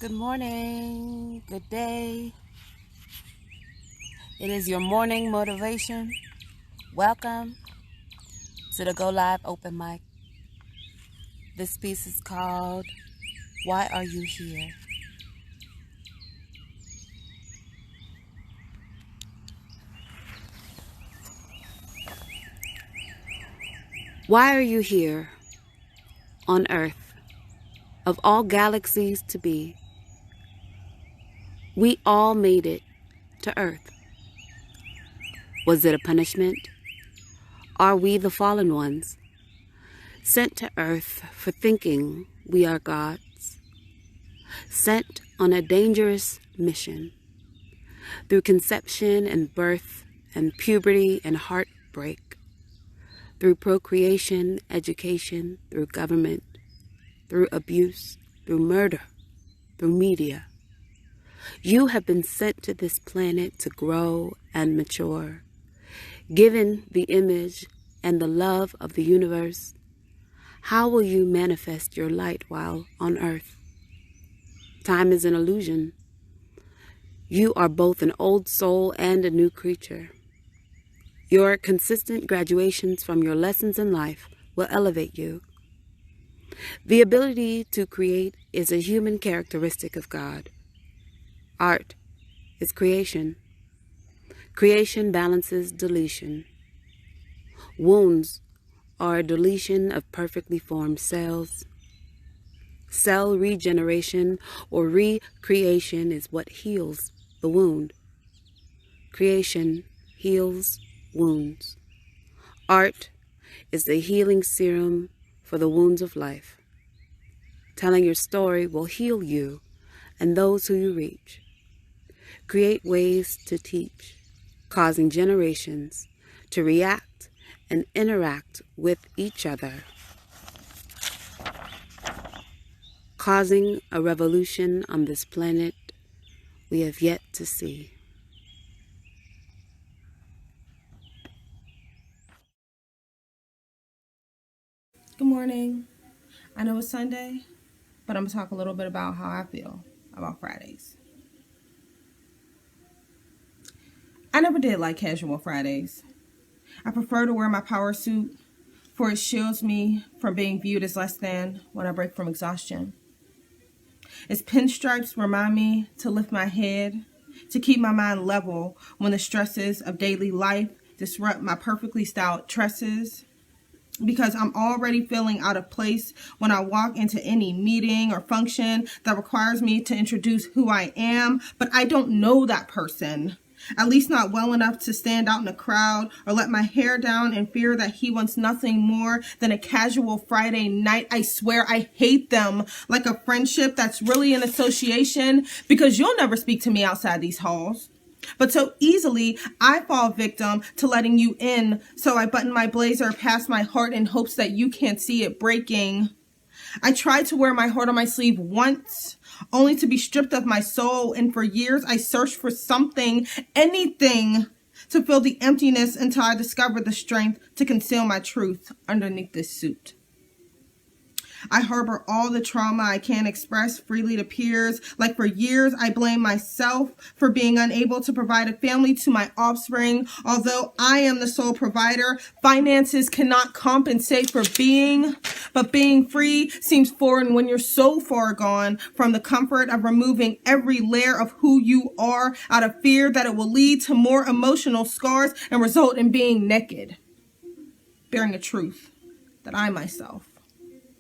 Good morning, good day. It is your morning motivation. Welcome to the Go Live Open Mic. This piece is called, Why Are You Here? Why are you here on Earth, of all galaxies to be? We all made it to Earth. Was it a punishment? Are we the fallen ones, sent to Earth for thinking we are gods? Sent on a dangerous mission, through conception and birth and puberty and heartbreak, through procreation, education, through government, through abuse, through murder, through media. You have been sent to this planet to grow and mature, given the image and the love of the universe. How will you manifest your light while on Earth? Time is an illusion. You are both an old soul and a new creature. Your consistent graduations from your lessons in life will elevate you. The ability to create is a human characteristic of God. Art is creation. Creation balances deletion. Wounds are a deletion of perfectly formed cells. Cell regeneration or recreation is what heals the wound. Creation heals wounds. Art is the healing serum for the wounds of life. Telling your story will heal you and those who you reach. Create ways to teach, causing generations to react and interact with each other, causing a revolution on this planet we have yet to see. Good morning. I know it's Sunday, but I'm going to talk a little bit about how I feel about Fridays. I never did like casual Fridays. I prefer to wear my power suit, for it shields me from being viewed as less than when I break from exhaustion. Its pinstripes remind me to lift my head, to keep my mind level when the stresses of daily life disrupt my perfectly styled tresses, because I'm already feeling out of place when I walk into any meeting or function that requires me to introduce who I am, but I don't know that person. At least not well enough to stand out in a crowd or let my hair down in fear that he wants nothing more than a casual Friday night. I swear I hate them like a friendship that's really an association, because you'll never speak to me outside these halls. But so easily, I fall victim to letting you in, so I button my blazer past my heart in hopes that you can't see it breaking. I tried to wear my heart on my sleeve once, only to be stripped of my soul, and for years I searched for something, anything, to fill the emptiness until I discovered the strength to conceal my truth underneath this suit. I harbor all the trauma I can't express freely to peers. Like for years, I blame myself for being unable to provide a family to my offspring. Although I am the sole provider, finances cannot compensate for being. But being free seems foreign when you're so far gone from the comfort of removing every layer of who you are out of fear that it will lead to more emotional scars and result in being naked, bearing a truth that I myself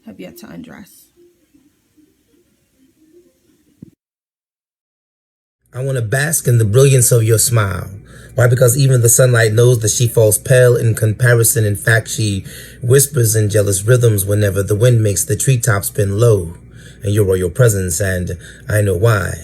have yet to undress. I want to bask in the brilliance of your smile. Why? Because even the sunlight knows that she falls pale in comparison. In fact, she whispers in jealous rhythms whenever the wind makes the treetops bend low in your royal presence, and I know why.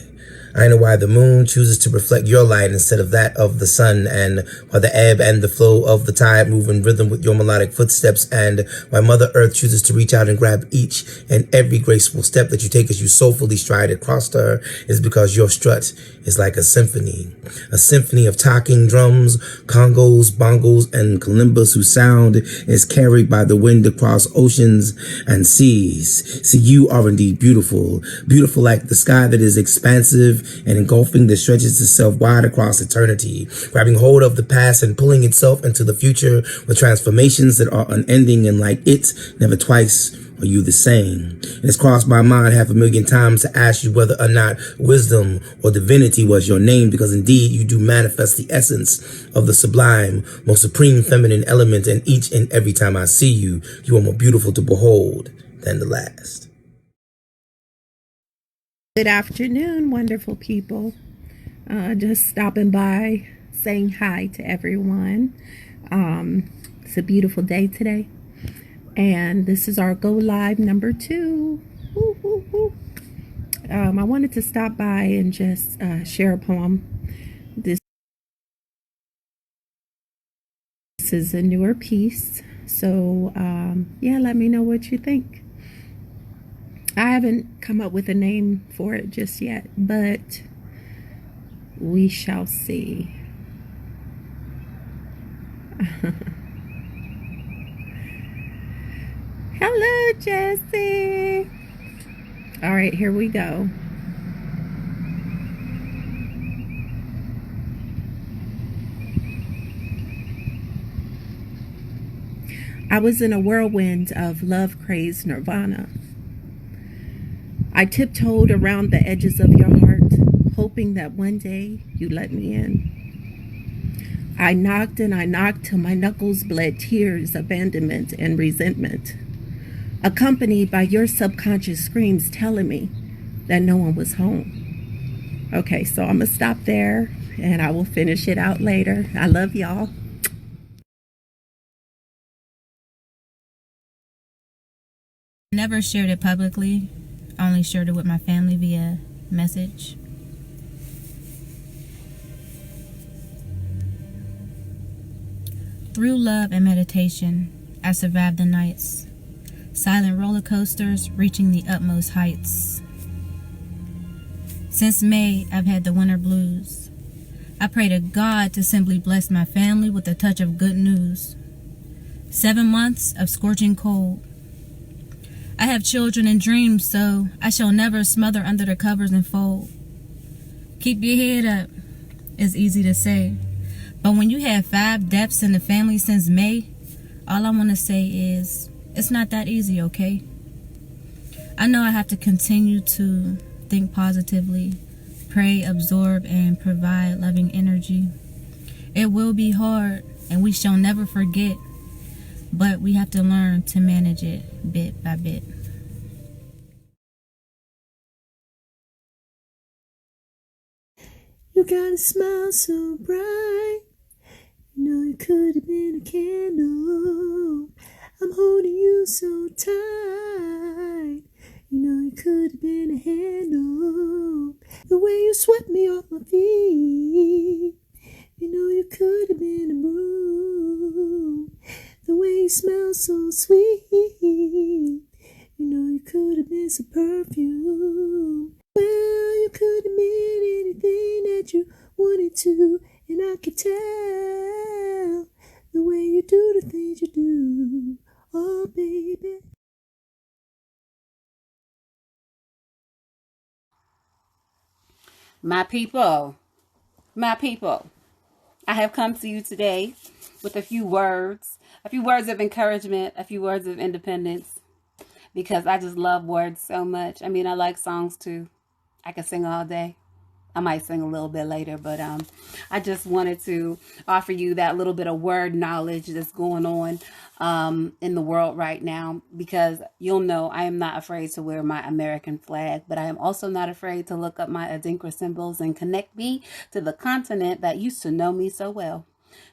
I know why the moon chooses to reflect your light instead of that of the sun, and why the ebb and the flow of the tide move in rhythm with your melodic footsteps, and why Mother Earth chooses to reach out and grab each and every graceful step that you take as you soulfully stride across to her is because your strut is like a symphony of talking drums, congos, bongos, and kalimbas whose sound is carried by the wind across oceans and seas. See, you are indeed beautiful, beautiful like the sky that is expansive and engulfing that stretches itself wide across eternity, grabbing hold of the past and pulling itself into the future with transformations that are unending, and like it, never twice are you the same. And it's crossed my mind 500,000 times to ask you whether or not wisdom or divinity was your name, because indeed you do manifest the essence of the sublime, most supreme feminine element, and each and every time I see you, you are more beautiful to behold than the last. Good afternoon, wonderful people. Just stopping by, saying hi to everyone. It's a beautiful day today, and this is our Go Live number 2. Woo, woo, woo. I wanted to stop by and just share a poem. This is a newer piece, so yeah, let me know what you think. I haven't come up with a name for it just yet, but we shall see. Hello, Jessie. All right, here we go. I was in a whirlwind of love-crazed nirvana. I tiptoed around the edges of your heart, hoping that one day you'd let me in. I knocked and I knocked till my knuckles bled tears, abandonment, and resentment, accompanied by your subconscious screams telling me that no one was home. Okay, so I'm gonna stop there and I will finish it out later. I love y'all. Never shared it publicly, only shared it with my family via message. Through love and meditation, I survived the nights, silent roller coasters reaching the utmost heights. Since May, I've had the winter blues. I pray to God to simply bless my family with a touch of good news. 7 months of scorching cold. I have children and dreams, so I shall never smother under the covers and fold. Keep your head up, it's easy to say. But when you have 5 deaths in the family since May, all I want to say is, it's not that easy, okay? I know I have to continue to think positively, pray, absorb, and provide loving energy. It will be hard, and we shall never forget, but we have to learn to manage it bit by bit. You got a smile so bright, you know you could have been a candle. I'm holding you so tight, you know you could have been a handle. The way you swept me off my feet, you know you could have been a broom. The way you smell so sweet, you know you could have been some perfume. Well, you could have been anything that you wanted to, and I could tell the way you do the things you do. Oh, baby. My people, I have come to you today with a few words of encouragement, a few words of independence, because I just love words so much. I mean, I like songs too. I can sing all day. I might sing a little bit later, but I just wanted to offer you that little bit of word knowledge that's going on in the world right now, because you'll know I am not afraid to wear my American flag, but I am also not afraid to look up my Adinkra symbols and connect me to the continent that used to know me so well.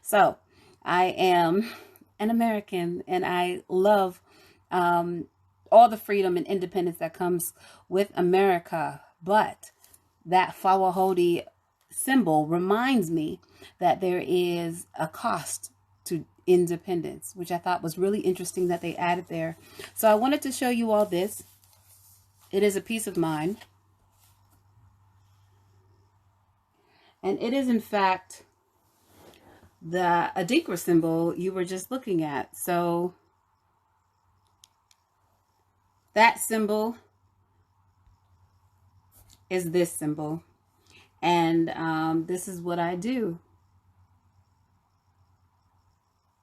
So I am an American, and I love all the freedom and independence that comes with America, but that Fawahodi symbol reminds me that there is a cost to independence, which I thought was really interesting that they added there. So I wanted to show you all this. It is a piece of mind. And it is, in fact, the Adinkra symbol you were just looking at. So that symbol is this symbol. And this is what I do.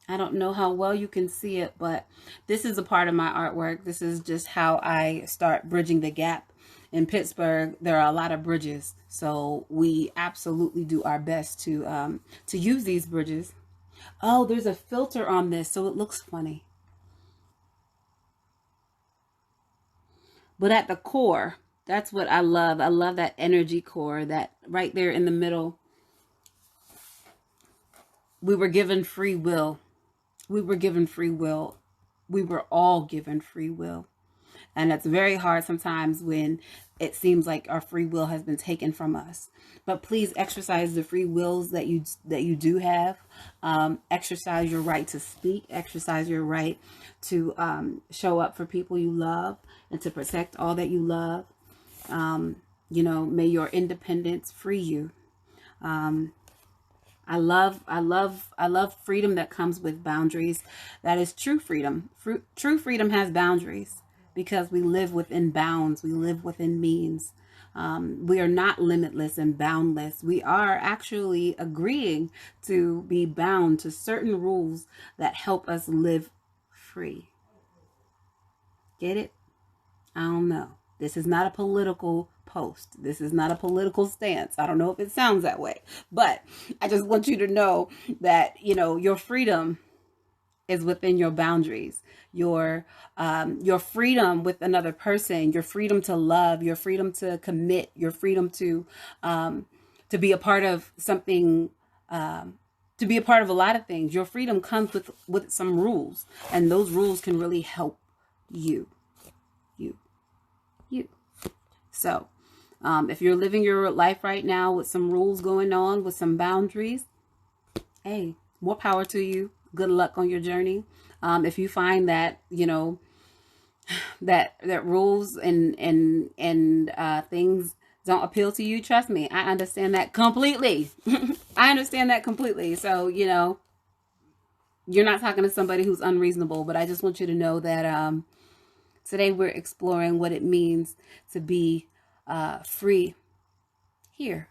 I don't know how well you can see it, but this is a part of my artwork. This is just how I start bridging the gap. In Pittsburgh, there are a lot of bridges, so we absolutely do our best to use these bridges. Oh, there's a filter on this, so it looks funny. But at the core, that's what I love. I love that energy core, that right there in the middle. We were given free will. We were given free will. We were all given free will. And it's very hard sometimes when it seems like our free will has been taken from us. But please exercise the free wills that you do have. Exercise your right to speak. Exercise your right to show up for people you love and to protect all that you love. May your independence free you. I love freedom that comes with boundaries. That is true freedom. True freedom has boundaries because we live within bounds. We live within means. We are not limitless and boundless. We are actually agreeing to be bound to certain rules that help us live free. Get it? I don't know. This is not a political post. This is not a political stance. I don't know if it sounds that way, but I just want you to know that, your freedom is within your boundaries. Your freedom with another person, your freedom to love, your freedom to commit, your freedom to be a part of something, to be a part of a lot of things. Your freedom comes with some rules, and those rules can really help you. So, if you're living your life right now with some rules going on, with some boundaries, hey, more power to you. Good luck on your journey. If you find that, that rules and things don't appeal to you, trust me, I understand that completely. I understand that completely. So, you're not talking to somebody who's unreasonable, but I just want you to know that today we're exploring what it means to be free here.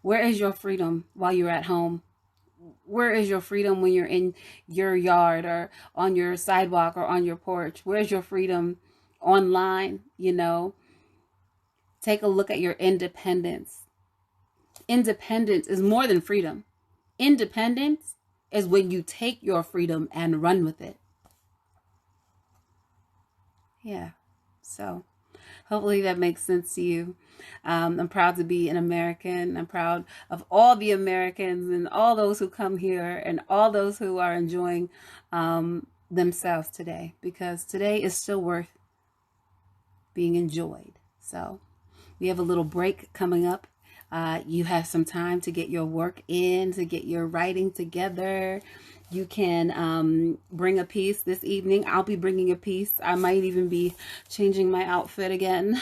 Where is your freedom while you're at home? Where is your freedom when you're in your yard or on your sidewalk or on your porch? Where's your freedom online? Take a look at your independence. Independence is more than freedom. Independence is when you take your freedom and run with it. Yeah. So hopefully that makes sense to you. I'm proud to be an American. I'm proud of all the Americans and all those who come here and all those who are enjoying themselves today, because today is still worth being enjoyed. So we have a little break coming up. You have some time to get your work in, to get your writing together. You can bring a piece this evening. I'll be bringing a piece. I might even be changing my outfit again.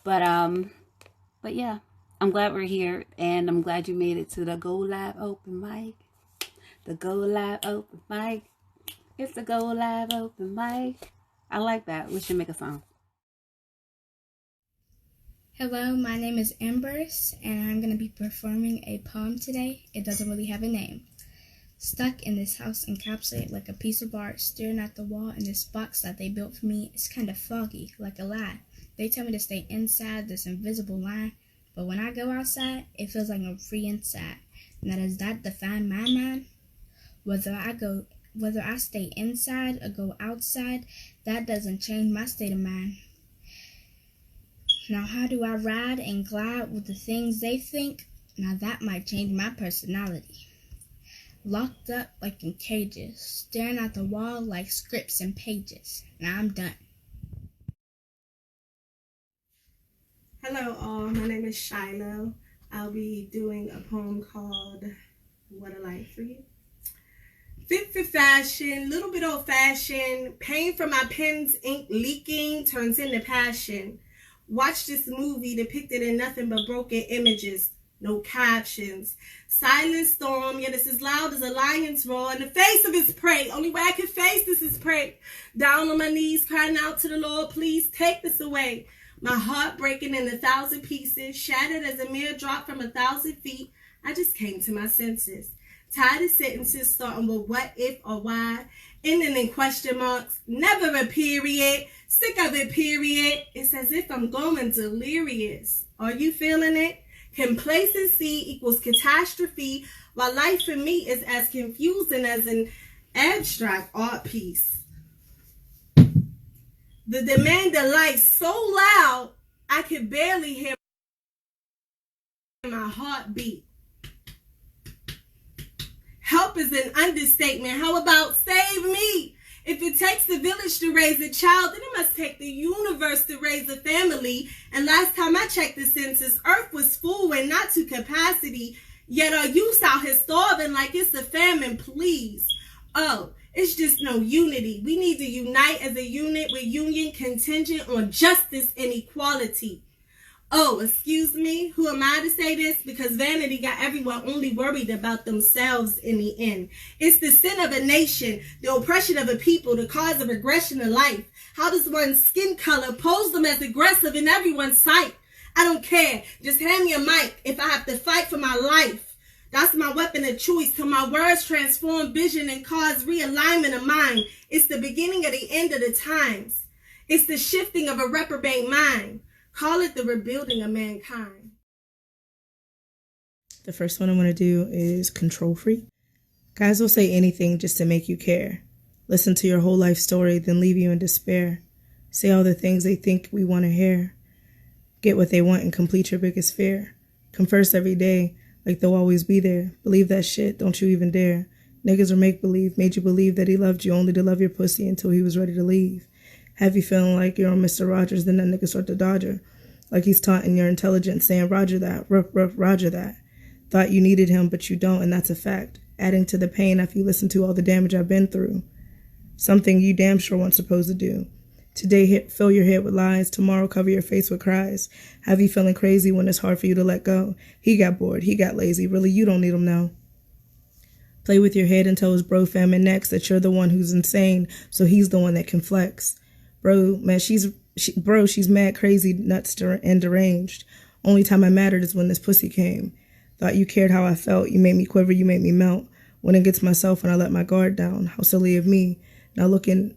But yeah, I'm glad we're here, and I'm glad you made it to the Go Live Open Mic. The Go Live Open Mic. It's the Go Live Open Mic. I like that. We should make a song. Hello, my name is Embers, and I'm going to be performing a poem today. It doesn't really have a name. Stuck in this house, encapsulated like a piece of art, staring at the wall in this box that they built for me. It's kind of foggy, like a lie. They tell me to stay inside this invisible line, but when I go outside, it feels like I'm free inside. Now does that define my mind? Whether I stay inside or go outside, that doesn't change my state of mind. Now how do I ride and glide with the things they think? Now that might change my personality. Locked up like in cages, staring at the wall like scripts and pages. Now I'm done. Hello all, my name is Shiloh. I'll be doing a poem called What a Life for You. Fit for fashion, little bit old fashioned, pain from my pen's ink leaking turns into passion. Watch this movie depicted in nothing but broken images, no captions. Silent storm, yet it's as loud as a lion's roar in the face of its prey. Only way I can face this is pray. Down on my knees, crying out to the Lord, please take this away. My heart breaking in 1,000 pieces, shattered as a mere drop from 1,000 feet. I just came to my senses. Tired of sentences starting with what, if, or why, ending in question marks, never a period, sick of it, period. It's as if I'm going delirious. Are you feeling it? Complacency equals catastrophe, while life for me is as confusing as an abstract art piece. The demand of life so loud, I could barely hear my heartbeat. Help is an understatement. How about save me? If it takes the village to raise a child, then it must take the universe to raise a family. And last time I checked the census, Earth was full and not to capacity. Yet our youth out here starving like it's a famine, please. Oh, it's just no unity. We need to unite as a unit with union contingent on justice and equality. Oh, excuse me, who am I to say this? Because vanity got everyone only worried about themselves in the end. It's the sin of a nation, the oppression of a people, the cause of aggression in life. How does one's skin color pose them as aggressive in everyone's sight? I don't care. Just hand me a mic if I have to fight for my life. That's my weapon of choice till my words transform vision and cause realignment of mind. It's the beginning of the end of the times. It's the shifting of a reprobate mind. Call it the rebuilding of mankind. The first one I want to do is control freak. Guys will say anything just to make you care. Listen to your whole life story, then leave you in despair. Say all the things they think we want to hear. Get what they want and complete your biggest fear. Converse every day like they'll always be there. Believe that shit, don't you even dare. Niggas are make-believe, made you believe that he loved you only to love your pussy until he was ready to leave. Have you feeling like you're on Mr. Rogers, then that nigga start to dodge her. Like he's taunting your intelligence, saying, Roger that, roger that. Thought you needed him, but you don't, and that's a fact. Adding to the pain after you listen to all the damage I've been through. Something you damn sure weren't supposed to do. Today, fill your head with lies. Tomorrow, cover your face with cries. Have you feeling crazy when it's hard for you to let go? He got bored. He got lazy. Really, you don't need him now. Play with your head until his bro famine next that you're the one who's insane, so he's the one that can flex. Bro, man, she's mad, crazy, nuts, and deranged. Only time I mattered is when this pussy came. Thought you cared how I felt. You made me quiver. You made me melt. Went against myself when I let my guard down. How silly of me. Now looking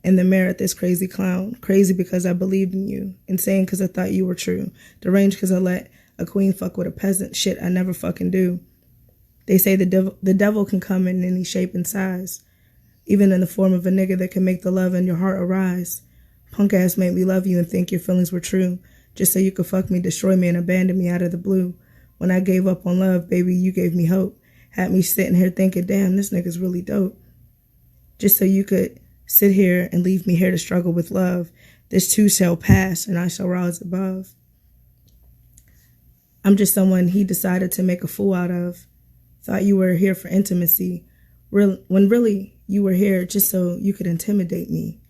in the mirror at this crazy clown. Crazy because I believed in you. Insane because I thought you were true. Deranged because I let a queen fuck with a peasant. Shit I never fucking do. They say the devil can come in any shape and size. Even in the form of a nigga that can make the love in your heart arise. Punk ass made me love you and think your feelings were true. Just so you could fuck me, destroy me, and abandon me out of the blue. When I gave up on love, baby, you gave me hope. Had me sitting here thinking, damn, this nigga's really dope. Just so you could sit here and leave me here to struggle with love. This too shall pass, and I shall rise above. I'm just someone he decided to make a fool out of. Thought you were here for intimacy, when really you were here just so you could intimidate me.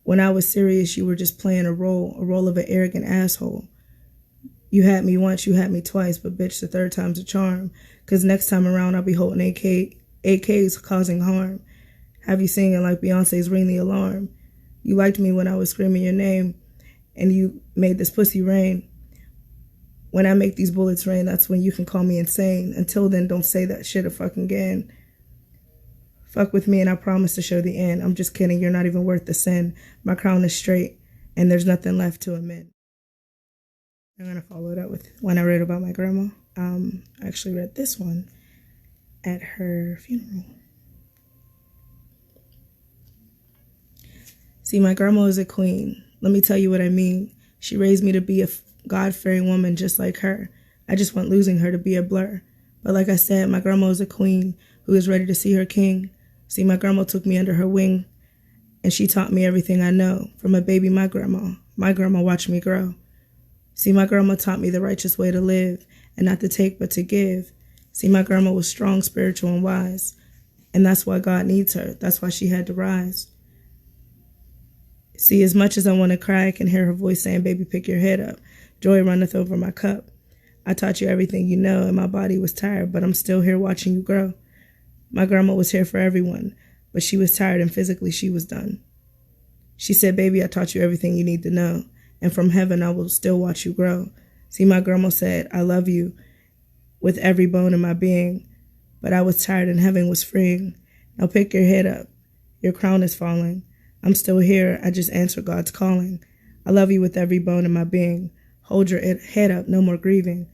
When I was serious, you were just playing a role of an arrogant asshole. You had me once, you had me twice, but bitch, the third time's a charm. Cause next time around, I'll be holding AKs causing harm. Have you singing like Beyonce's Ring the Alarm. You liked me when I was screaming your name, and you made this pussy rain. When I make these bullets rain, that's when you can call me insane. Until then, don't say that shit a fucking again. Fuck with me and I promise to show the end. I'm just kidding, you're not even worth the sin. My crown is straight, and there's nothing left to amend. I'm going to follow it up with one I read about my grandma. I actually read this one at her funeral. See, my grandma is a queen. Let me tell you what I mean. She raised me to be a God-fearing woman just like her. I just want losing her to be a blur. But like I said, my grandma is a queen who is ready to see her king. See, my grandma took me under her wing, and she taught me everything I know. From a baby, my grandma watched me grow. See, my grandma taught me the righteous way to live, and not to take but to give. See, my grandma was strong, spiritual, and wise, and that's why God needs her. That's why she had to rise. See, as much as I want to cry, I can hear her voice saying, baby, pick your head up. Joy runneth over my cup. I taught you everything you know, and my body was tired, but I'm still here watching you grow. My grandma was here for everyone, but she was tired and physically she was done. She said, baby, I taught you everything you need to know, and from heaven I will still watch you grow. See, my grandma said, I love you with every bone in my being, but I was tired and heaven was freeing. Now pick your head up. Your crown is falling. I'm still here. I just answer God's calling. I love you with every bone in my being. Hold your head up. No more grieving.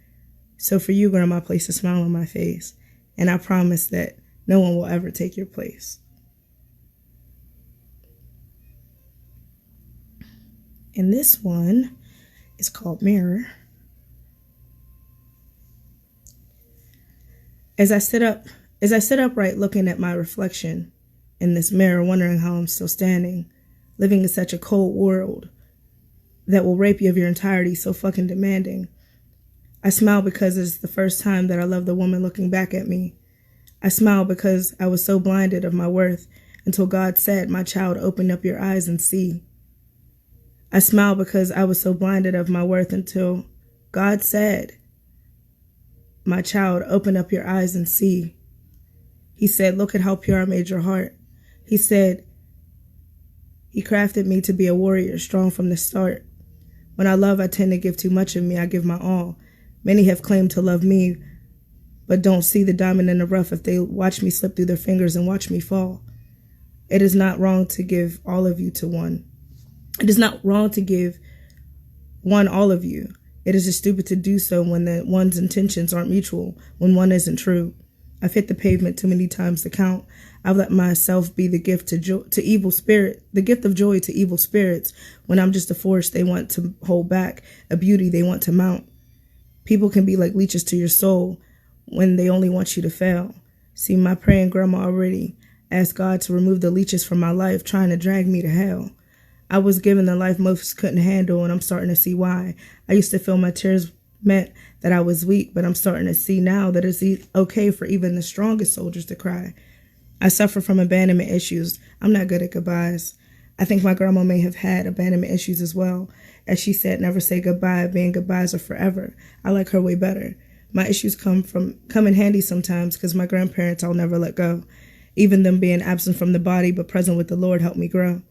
So for you, Grandma, place a smile on my face. And I promise that no one will ever take your place. And this one is called Mirror. As I sit upright looking at my reflection in this mirror, wondering how I'm still standing, living in such a cold world that will rape you of your entirety, so fucking demanding. I smile because it's the first time that I loved a woman looking back at me. I smile because I was so blinded of my worth until God said, my child, open up your eyes and see. I smile because I was so blinded of my worth until God said, my child, open up your eyes and see. He said, look at how pure I made your heart. He said, he crafted me to be a warrior, strong from the start. When I love, I tend to give too much of me. I give my all. Many have claimed to love me, but don't see the diamond in the rough if they watch me slip through their fingers and watch me fall. It is not wrong to give all of you to one. It is not wrong to give one all of you. It is just stupid to do so when one's intentions aren't mutual, when one isn't true. I've hit the pavement too many times to count. I've let myself be the gift to evil spirit, the gift of joy to evil spirits, when I'm just a force they want to hold back, a beauty they want to mount. People can be like leeches to your soul when they only want you to fail. See, my praying grandma already asked God to remove the leeches from my life, trying to drag me to hell. I was given the life most couldn't handle, and I'm starting to see why. I used to feel my tears meant that I was weak, but I'm starting to see now that it's okay for even the strongest soldiers to cry. I suffer from abandonment issues. I'm not good at goodbyes. I think my grandma may have had abandonment issues as well. As she said, never say goodbye, being goodbyes are forever. I like her way better. My issues come in handy sometimes because my grandparents I'll never let go. Even them being absent from the body but present with the Lord helped me grow.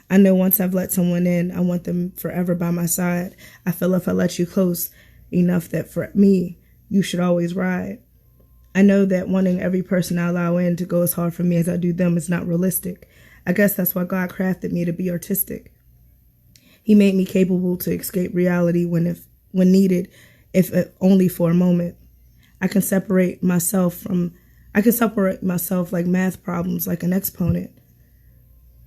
I know once I've let someone in, I want them forever by my side. I feel if I let you close enough that for me, you should always ride. I know that wanting every person I allow in to go as hard for me as I do them is not realistic. I guess that's why God crafted me to be artistic. He made me capable to escape reality when needed, if only for a moment. I can separate myself like math problems, like an exponent.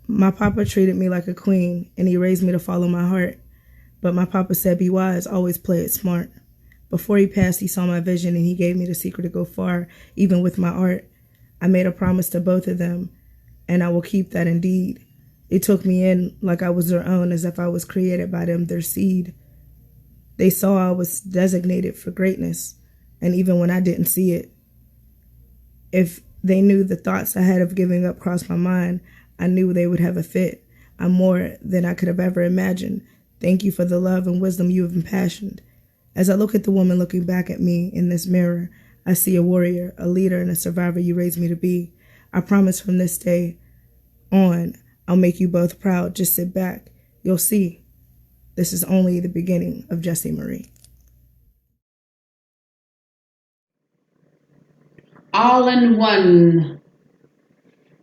My papa treated me like a queen, and he raised me to follow my heart. But my papa said, be wise, always play it smart. Before he passed, he saw my vision, and he gave me the secret to go far, even with my art. I made a promise to both of them, and I will keep that indeed. They took me in like I was their own, as if I was created by them, their seed. They saw I was designated for greatness, and even when I didn't see it. If they knew the thoughts I had of giving up crossed my mind, I knew they would have a fit. I'm more than I could have ever imagined. Thank you for the love and wisdom you have impassioned. As I look at the woman looking back at me in this mirror, I see a warrior, a leader, and a survivor you raised me to be. I promise from this day on, I'll make you both proud. Just sit back. You'll see. This is only the beginning of Jessie Marie. All in one.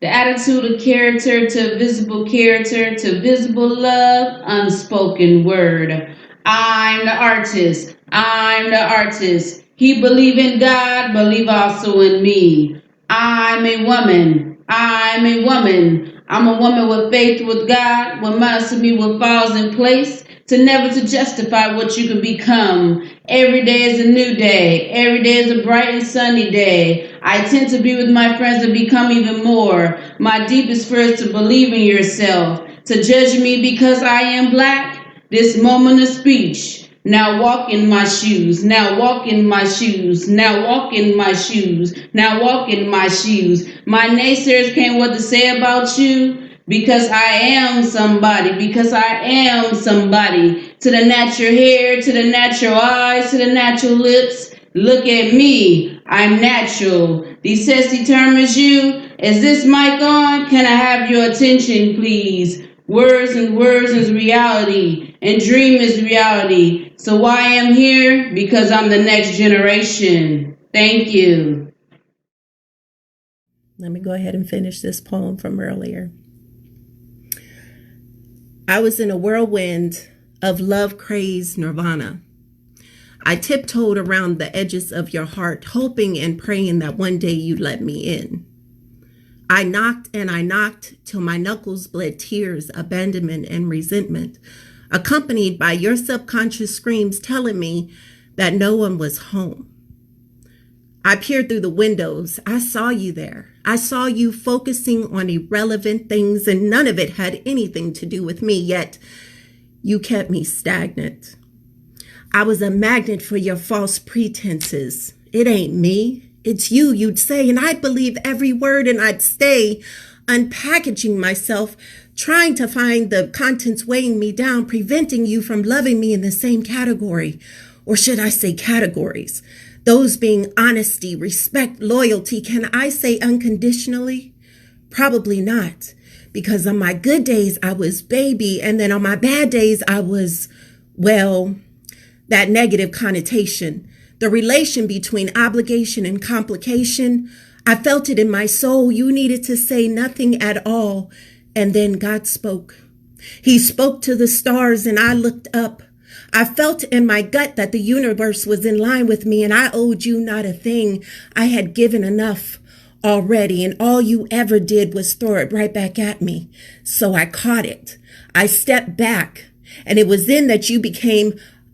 The attitude of character to visible love, unspoken word. I'm the artist. I'm the artist. He believe in God, believe also in me. I'm a woman. I'm a woman. I'm a woman with faith with God, with minds of me with falls in place, to never to justify what you can become. Every day is a new day. Every day is a bright and sunny day. I tend to be with my friends to become even more. My deepest fear is to believe in yourself, to judge me because I am black. This moment of speech Now walk in my shoes. Now walk in my shoes. Now walk in my shoes. Now walk in my shoes. My naysayers can't what to say about you because I am somebody. Because I am somebody. To the natural hair, to the natural eyes, to the natural lips. Look at me. I'm natural. Decess determines you. Is this mic on? Can I have your attention, please? Words and words is reality, and dream is reality. So why I am here? Because I'm the next generation. Thank you. Let me go ahead and finish this poem from earlier. I was in a whirlwind of love-crazed nirvana. I tiptoed around the edges of your heart, hoping and praying that one day you'd let me in. I knocked and I knocked till my knuckles bled tears, abandonment, and resentment, accompanied by your subconscious screams telling me that no one was home. I peered through the windows. I saw you there. I saw you focusing on irrelevant things, and none of it had anything to do with me, yet you kept me stagnant. I was a magnet for your false pretenses. It ain't me. It's you, you'd say, and I'd believe every word, and I'd stay unpackaging myself, trying to find the contents weighing me down, preventing you from loving me in the same category. Or should I say categories? Those being honesty, respect, loyalty. Can I say unconditionally? Probably not, because on my good days, I was baby, and then on my bad days, I was, well, that negative connotation, the relation between obligation and complication. I felt it in my soul. You needed to say nothing at all. And then God spoke. He spoke to the stars and I looked up. I felt in my gut that the universe was in line with me and I owed you not a thing. I had given enough already and all you ever did was throw it right back at me. So I caught it. I stepped back and it was then that you became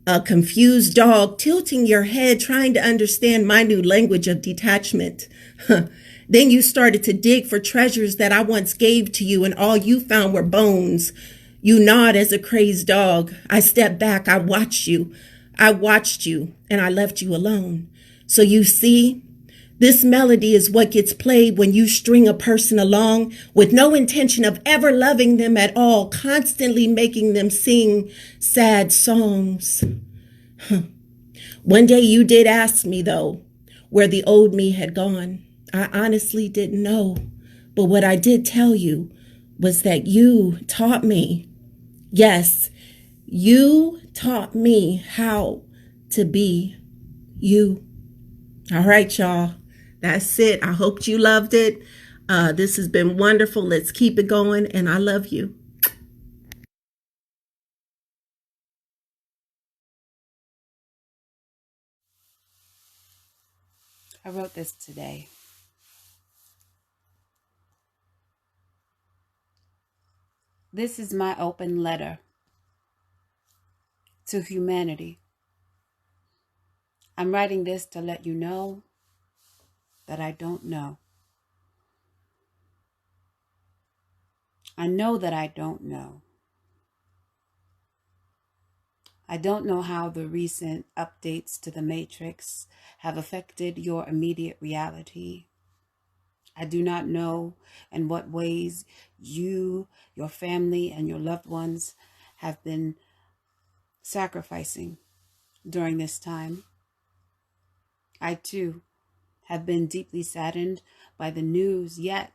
a confused dog, tilting your head, trying to understand my new language of detachment. Then you started to dig for treasures that I once gave to you, and all you found were bones. You gnawed as a crazed dog. I stepped back. I watched you. And I left you alone. So you see, this melody is what gets played when you string a person along with no intention of ever loving them at all, constantly making them sing sad songs. One day you did ask me, though, where the old me had gone. I honestly didn't know. But what I did tell you was that you taught me. Yes, you taught me how to be you. All right, y'all. That's it. I hope you loved it. This has been wonderful. Let's keep it going. And I love you. I wrote this today. This is my open letter to humanity. I'm writing this to let you know that I don't know. I know that I don't know. I don't know how the recent updates to the Matrix have affected your immediate reality. I do not know in what ways you, your family, and your loved ones have been sacrificing during this time. I, too, have been deeply saddened by the news, yet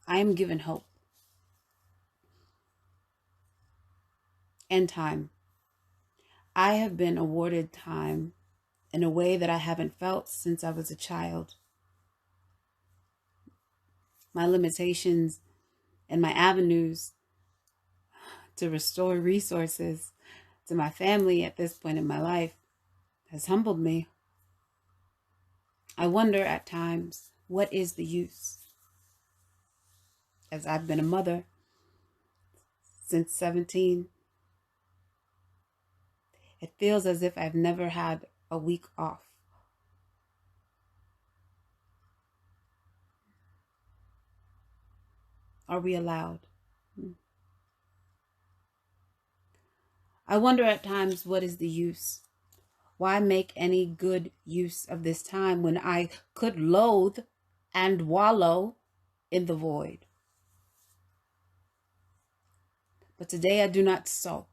I am given hope and time. I have been awarded time in a way that I haven't felt since I was a child. My limitations and my avenues to restore resources to my family at this point in my life has humbled me. I wonder at times, what is the use? As I've been a mother since 17, it feels as if I've never had a week off. Are we allowed? I wonder at times, what is the use? Why make any good use of this time when I could loathe and wallow in the void? But today I do not sulk.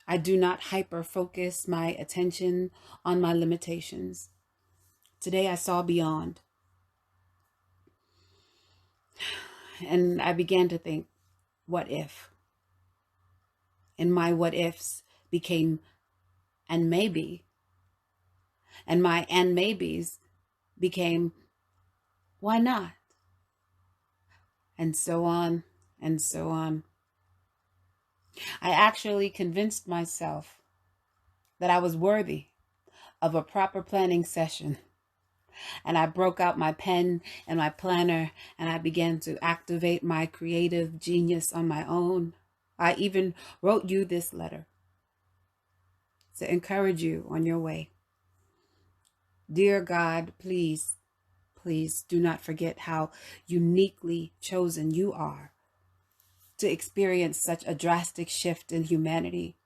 I do not hyper-focus my attention on my limitations. Today I saw beyond. And I began to think, what if? And my what ifs became and maybe. And my and maybes became why not? And so on and so on. I actually convinced myself that I was worthy of a proper planning session. And I broke out my pen and my planner and I began to activate my creative genius on my own. I even wrote you this letter to encourage you on your way. Dear God, please, please do not forget how uniquely chosen you are to experience such a drastic shift in humanity.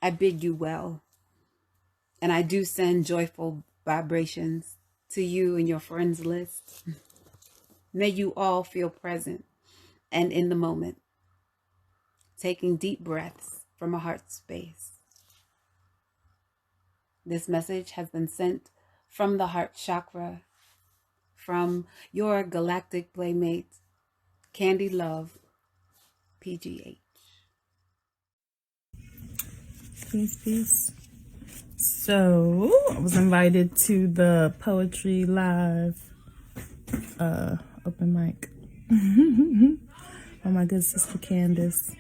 I bid you well, and I do send joyful vibrations to you and your friends list. May you all feel present and in the moment, taking deep breaths from a heart space. This message has been sent from the heart chakra, from your galactic playmate, Candy Love, PGH. Peace. So I was invited to the Poetry Live open mic by my good sister Candace,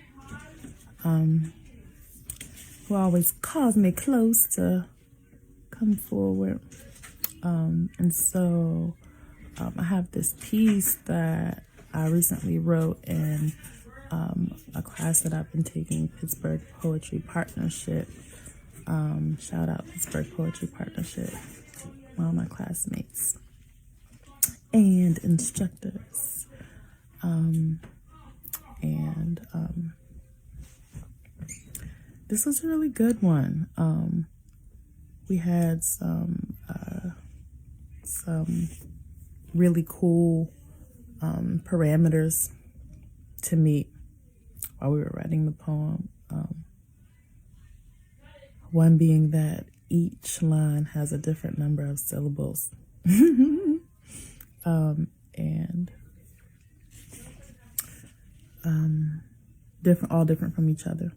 who always calls me close to come forward. And so I have this piece that I recently wrote in a class that I've been taking, Pittsburgh Poetry Partnership. Shout out Pittsburgh Poetry Partnership, one of my classmates and instructors. This was a really good one. We had some really cool parameters to meet while we were writing the poem. One being that each line has a different number of syllables. All different from each other.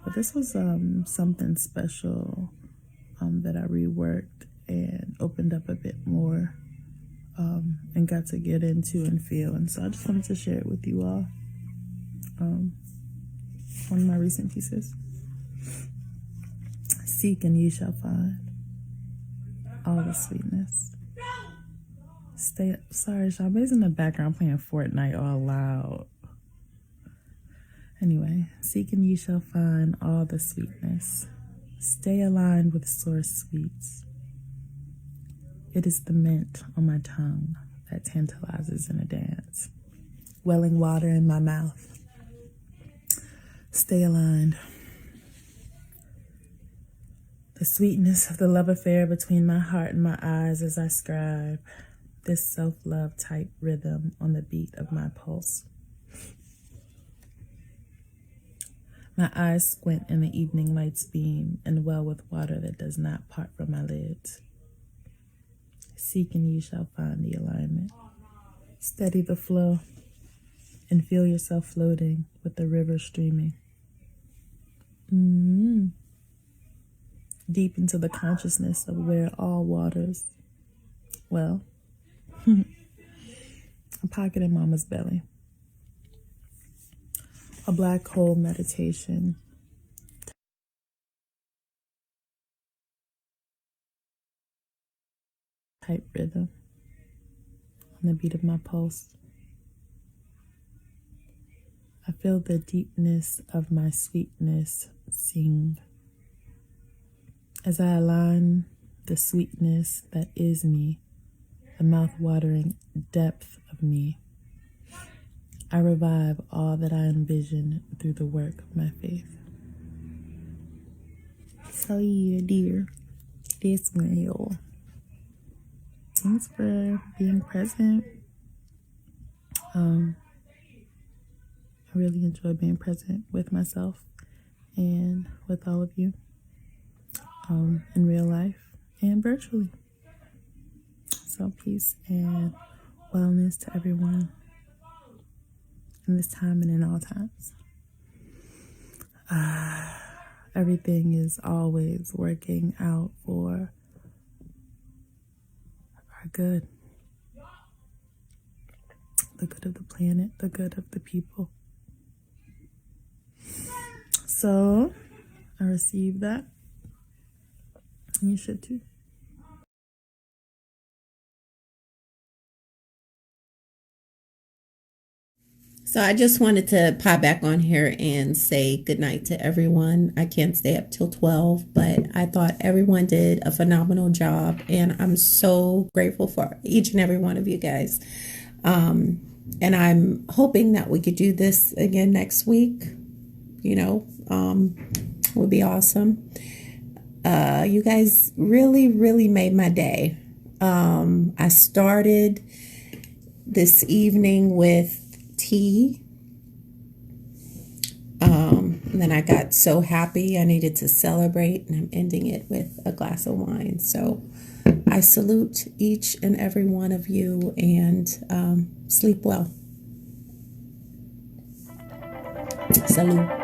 But this was something special that I reworked and opened up a bit more and got to get into and feel. And so I just wanted to share it with you all. One of my recent pieces. Seek and ye shall find all the sweetness. Sorry, Shabba's in the background playing Fortnite all loud. Anyway, seek and ye shall find all the sweetness. Stay aligned with source sweets. It is the mint on my tongue that tantalizes in a dance. Welling water in my mouth. Stay aligned. The sweetness of the love affair between my heart and my eyes as I scribe this self-love type rhythm on the beat of my pulse. My eyes squint in the evening light's beam and well with water that does not part from my lids. Seek and ye shall find the alignment. Steady the flow and feel yourself floating with the river streaming. Deep into the consciousness of where all waters, well, a pocket in mama's belly. A black hole meditation. Type rhythm on the beat of my pulse. I feel the deepness of my sweetness sing as I align the sweetness that is me, the mouth-watering depth of me. I revive all that I envision through the work of my faith. So yeah, dear, this one, y'all. Thanks for being present. I really enjoy being present with myself and with all of you, in real life and virtually. So peace and wellness to everyone in this time and in all times. Everything is always working out for our good. The good of the planet, the good of the people. So, I received that. And you should too. So I just wanted to pop back on here and say goodnight to everyone. I can't stay up till 12, but I thought everyone did a phenomenal job, and I'm so grateful for each and every one of you guys. And I'm hoping that we could do this again next week. Would be awesome. You guys really made my day. I started this evening with tea. And then I got so happy I needed to celebrate, and I'm ending it with a glass of wine. So I salute each and every one of you, and sleep well. Salute.